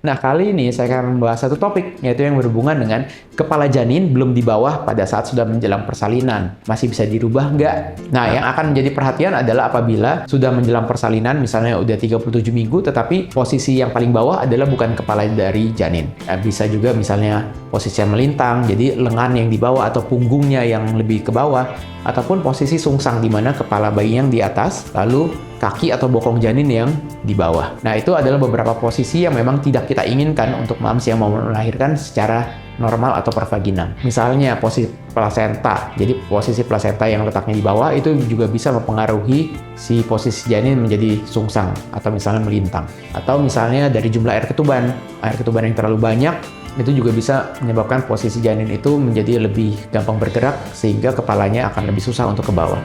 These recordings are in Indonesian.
Nah, kali ini saya akan membahas satu topik, yaitu yang berhubungan dengan kepala janin belum di bawah pada saat sudah menjelang persalinan. Masih bisa dirubah nggak? Nah, yang akan menjadi perhatian adalah apabila sudah menjelang persalinan, misalnya udah 37 minggu, tetapi posisi yang paling bawah adalah bukan kepala dari janin. Nah, bisa juga misalnya posisi yang melintang, jadi lengan yang di bawah atau punggungnya yang lebih ke bawah, ataupun posisi sungsang di mana kepala bayi yang di atas, lalu kaki atau bokong janin yang di bawah. Nah, itu adalah beberapa posisi yang memang tidak kita inginkan untuk moms yang mau melahirkan secara normal atau per vaginam. Misalnya posisi plasenta. Jadi posisi plasenta yang letaknya di bawah itu juga bisa mempengaruhi si posisi janin menjadi sungsang atau misalnya melintang. Atau misalnya dari jumlah air ketuban. Air ketuban yang terlalu banyak itu juga bisa menyebabkan posisi janin itu menjadi lebih gampang bergerak sehingga kepalanya akan lebih susah untuk ke bawah.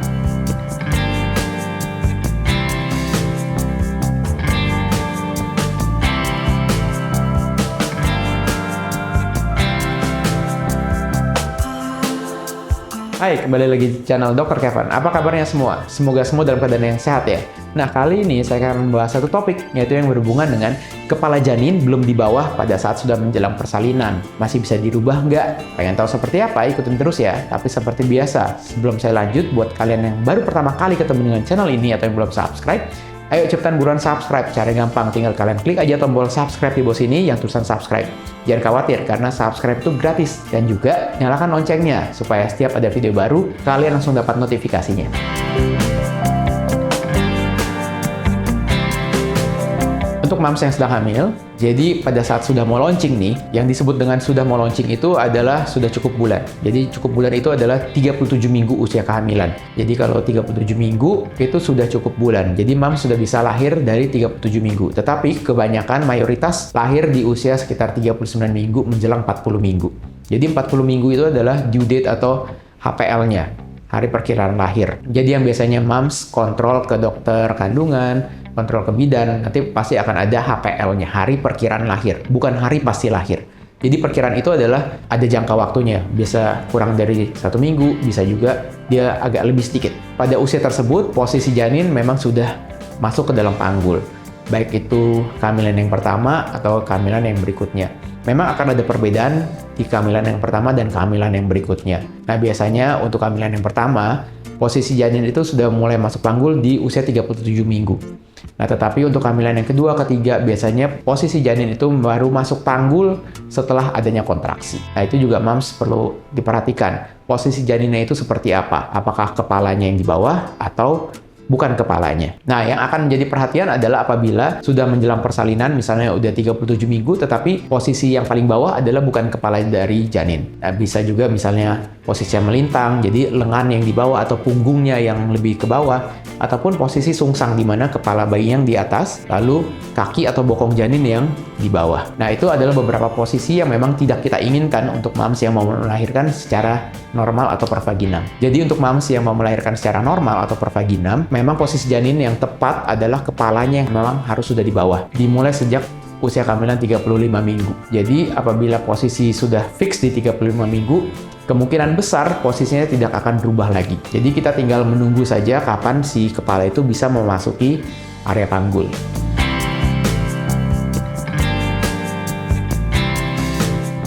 Hai, kembali lagi di channel Dr. Kevin. Apa kabarnya semua? Semoga semua dalam keadaan yang sehat ya. Nah, kali ini saya akan membahas satu topik, yaitu yang berhubungan dengan kepala janin belum di bawah pada saat sudah menjelang persalinan. Masih bisa dirubah nggak? Pengen tahu seperti apa? Ikutin terus ya. Tapi seperti biasa, sebelum saya lanjut, buat kalian yang baru pertama kali ketemu dengan channel ini atau yang belum subscribe, ayo cepetan buruan subscribe. Cara gampang, tinggal kalian klik aja tombol subscribe di bawah sini yang tulisan subscribe. Jangan khawatir, karena subscribe itu gratis. Dan juga nyalakan loncengnya, supaya setiap ada video baru, kalian langsung dapat notifikasinya. Untuk moms yang sedang hamil, jadi pada saat sudah mau launching nih, yang disebut dengan sudah mau launching itu adalah sudah cukup bulan. Jadi cukup bulan itu adalah 37 minggu usia kehamilan. Jadi kalau 37 minggu itu sudah cukup bulan. Jadi moms sudah bisa lahir dari 37 minggu. Tetapi kebanyakan mayoritas lahir di usia sekitar 39 minggu menjelang 40 minggu. Jadi 40 minggu itu adalah due date atau HPL-nya, hari perkiraan lahir. Jadi yang biasanya moms kontrol ke dokter kandungan, kontrol ke bidan, nanti pasti akan ada HPL-nya, hari perkiraan lahir, bukan hari pasti lahir. Jadi perkiraan itu adalah ada jangka waktunya, bisa kurang dari 1 minggu, bisa juga dia agak lebih sedikit. Pada usia tersebut, posisi janin memang sudah masuk ke dalam panggul, baik itu kehamilan yang pertama atau kehamilan yang berikutnya. Memang akan ada perbedaan di kehamilan yang pertama dan kehamilan yang berikutnya. Nah, biasanya untuk kehamilan yang pertama, posisi janin itu sudah mulai masuk panggul di usia 37 minggu. Nah, tetapi untuk kehamilan yang kedua, ketiga, biasanya posisi janin itu baru masuk panggul setelah adanya kontraksi. Nah, itu juga moms perlu diperhatikan. Posisi janinnya itu seperti apa? Apakah kepalanya yang di bawah atau bukan kepalanya. Nah, yang akan menjadi perhatian adalah apabila sudah menjelang persalinan, misalnya udah 37 minggu, tetapi posisi yang paling bawah adalah bukan kepala dari janin. Nah, bisa juga misalnya posisi yang melintang, jadi lengan yang di bawah atau punggungnya yang lebih ke bawah, ataupun posisi sungsang di mana kepala bayi yang di atas, lalu kaki atau bokong janin yang di bawah. Nah, itu adalah beberapa posisi yang memang tidak kita inginkan untuk moms yang mau melahirkan secara normal atau per vaginam. Jadi untuk moms yang mau melahirkan secara normal atau per vaginam, memang posisi janin yang tepat adalah kepalanya yang memang harus sudah di bawah. Dimulai sejak usia kehamilan 35 minggu. Jadi apabila posisi sudah fix di 35 minggu, kemungkinan besar posisinya tidak akan berubah lagi. Jadi kita tinggal menunggu saja kapan si kepala itu bisa memasuki area panggul.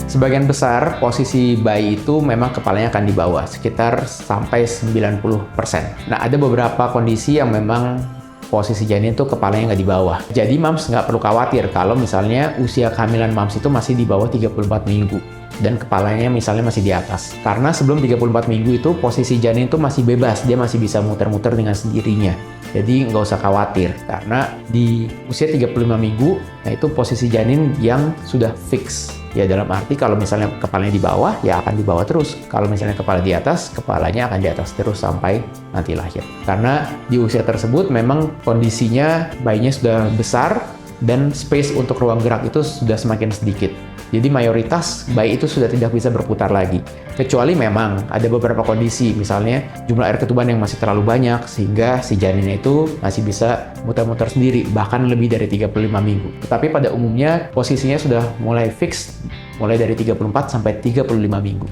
Sebagian besar posisi bayi itu memang kepalanya akan di bawah, sekitar sampai 90%. Nah, ada beberapa kondisi yang memang posisi janin itu kepalanya nggak di bawah. Jadi moms nggak perlu khawatir kalau misalnya usia kehamilan moms itu masih di bawah 34 minggu. Dan kepalanya misalnya masih di atas. Karena sebelum 34 minggu itu posisi janin itu masih bebas, dia masih bisa muter-muter dengan sendirinya. Jadi nggak usah khawatir, karena di usia 35 minggu, nah itu posisi janin yang sudah fix. Ya dalam arti kalau misalnya kepalanya di bawah, ya akan di bawah terus. Kalau misalnya kepala di atas, kepalanya akan di atas terus sampai nanti lahir. Karena di usia tersebut memang kondisinya bayinya sudah besar dan space untuk ruang gerak itu sudah semakin sedikit. Jadi mayoritas bayi itu sudah tidak bisa berputar lagi. Kecuali memang ada beberapa kondisi, misalnya jumlah air ketuban yang masih terlalu banyak sehingga si janinnya itu masih bisa muter-muter sendiri, bahkan lebih dari 35 minggu. Tetapi pada umumnya posisinya sudah mulai fix, mulai dari 34 sampai 35 minggu.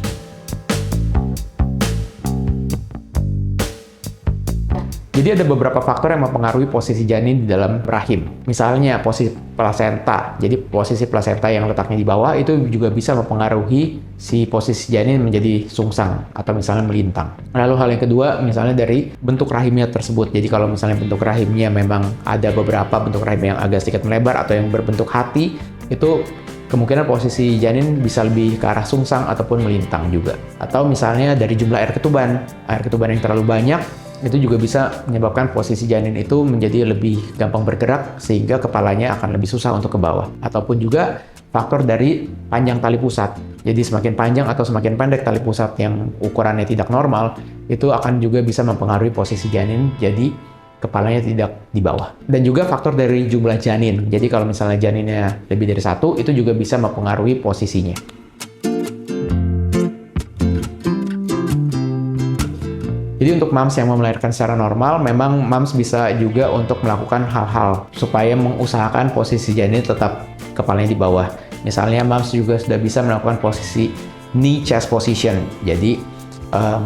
Jadi ada beberapa faktor yang mempengaruhi posisi janin di dalam rahim. Misalnya posisi plasenta. Jadi posisi plasenta yang letaknya di bawah itu juga bisa mempengaruhi si posisi janin menjadi sungsang atau misalnya melintang. Lalu hal yang kedua misalnya dari bentuk rahimnya tersebut. Jadi kalau misalnya bentuk rahimnya memang ada beberapa bentuk rahim yang agak sedikit melebar atau yang berbentuk hati, itu kemungkinan posisi janin bisa lebih ke arah sungsang ataupun melintang juga. Atau misalnya dari jumlah air ketuban yang terlalu banyak, itu juga bisa menyebabkan posisi janin itu menjadi lebih gampang bergerak sehingga kepalanya akan lebih susah untuk ke bawah. Ataupun juga faktor dari panjang tali pusat. Jadi semakin panjang atau semakin pendek tali pusat yang ukurannya tidak normal, itu akan juga bisa mempengaruhi posisi janin jadi kepalanya tidak di bawah. Dan juga faktor dari jumlah janin. Jadi kalau misalnya janinnya lebih dari satu, itu juga bisa mempengaruhi posisinya. Jadi untuk moms yang mau melahirkan secara normal, memang moms bisa juga untuk melakukan hal-hal supaya mengusahakan posisi janin tetap kepalanya di bawah. Misalnya moms juga sudah bisa melakukan posisi knee chest position. Jadi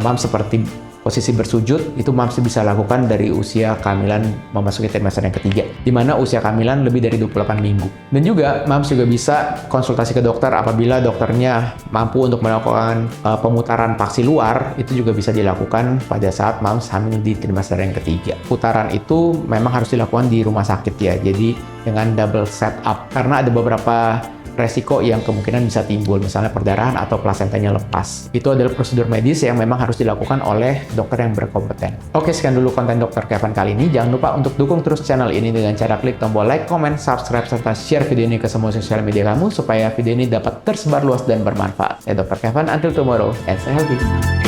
moms seperti posisi bersujud itu moms bisa lakukan dari usia kehamilan memasuki trimester yang ketiga, di mana usia kehamilan lebih dari 28 minggu. Dan juga moms juga bisa konsultasi ke dokter apabila dokternya mampu untuk melakukan pemutaran paksi luar, itu juga bisa dilakukan pada saat moms hamil di trimester yang ketiga. Putaran itu memang harus dilakukan di rumah sakit ya, jadi dengan double setup, karena ada beberapa resiko yang kemungkinan bisa timbul, misalnya perdarahan atau plasentanya lepas. Itu adalah prosedur medis yang memang harus dilakukan oleh dokter yang berkompeten. Oke, sekian dulu konten Dr. Kevin kali ini. Jangan lupa untuk dukung terus channel ini dengan cara klik tombol like, comment, subscribe, serta share video ini ke semua sosial media kamu supaya video ini dapat tersebar luas dan bermanfaat. Saya Dr. Kevin, until tomorrow, and stay healthy.